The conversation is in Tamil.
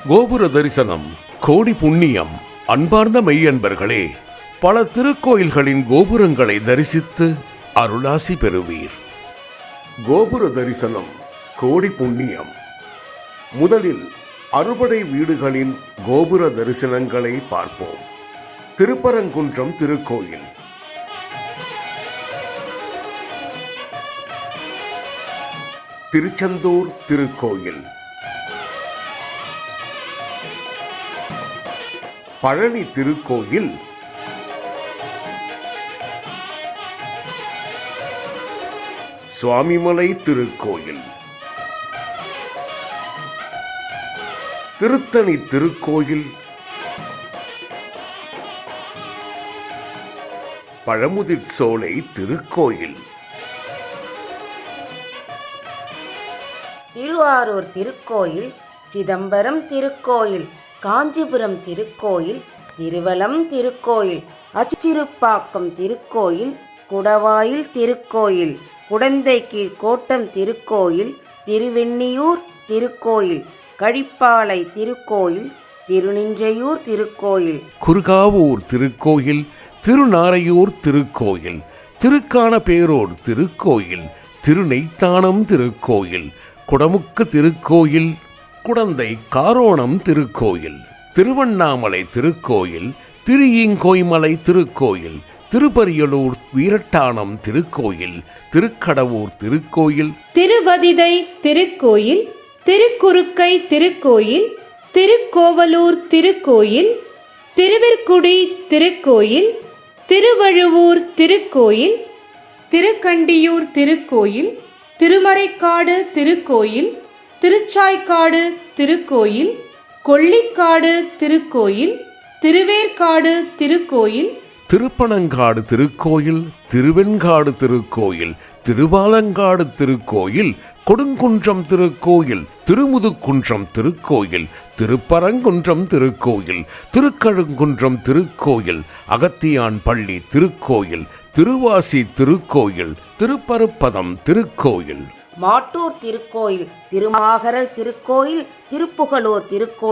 கோபுர தரிசனம் கோடி புண்ணியம். அன்பார்ந்த மெய்யன்பர்களே, பல திருக்கோயில்களின் கோபுரங்களை தரிசித்து அருளாசி பெறுவீர். கோபுர தரிசனம் கோடி புண்ணியம். முதலில் அறுபடை வீடுகளின் கோபுர தரிசனங்களை பார்ப்போம். திருப்பரங்குன்றம் திருக்கோயில். திருச்செந்தூர் திருக்கோயில். பழனி திருக்கோயில். சுவாமிமலை திருக்கோயில். திருத்தணி திருக்கோயில். பழமுதிர் சோலை திருக்கோயில். திருவாரூர் திருக்கோயில். சிதம்பரம் திருக்கோயில். காஞ்சிபுரம் திருக்கோயில். திருவலம் திருக்கோயில். அச்சிறுப்பாக்கம் திருக்கோயில். குடவாயில் திருக்கோயில். குடந்தைக்கீழ் கோட்டம் திருக்கோயில். திருவெண்ணியூர் திருக்கோயில். கழிப்பாலை திருக்கோயில். திருநின்றையூர் திருக்கோயில். குறுகாவூர் திருக்கோயில். திருநாரையூர் திருக்கோயில். திருக்கானப்பேரோர் திருக்கோயில். திருநெய்த்தானம் திருக்கோயில். குடமுக்கு திருக்கோயில். குடந்தை காரோணம் திருக்கோயில். திருவண்ணாமலை திருக்கோயில். திருஈங்கோய்மலை திருக்கோயில். திருப்பரியலூர் வீரட்டானம் திருக்கோயில். திருக்கடவூர் திருக்கோயில். திருவதிதை திருக்கோயில். திருக்குறுக்கை திருக்கோயில். திருக்கோவலூர் திருக்கோயில். திருவிற்குடி திருக்கோயில். திருவழுவூர் திருக்கோயில். திருக்கண்டியூர் திருக்கோயில். திருமறைக்காடு திருக்கோயில். திருச்சாய்க்காடு திருக்கோயில். கொள்ளிக்காடு திருக்கோயில். திருவேற்காடு திருக்கோயில். திருப்பனங்காடு திருக்கோயில். திருவெண்காடு திருக்கோயில். திருவாலங்காடு திருக்கோயில். கொடுங்குன்றம் திருக்கோயில். திருமுதுகுன்றம் திருக்கோயில். திருப்பரங்குன்றம் திருக்கோயில். திருக்கழுங்குன்றம் திருக்கோயில். அகத்தியான் பள்ளி திருக்கோயில். திருவாசி திருக்கோயில். திருப்பருப்பதம் திருக்கோயில். மாட்டூர் திருக்கோயில். திருமாகரல் திருக்கோயில். திருப்புகலூர் திருக்கோயில்.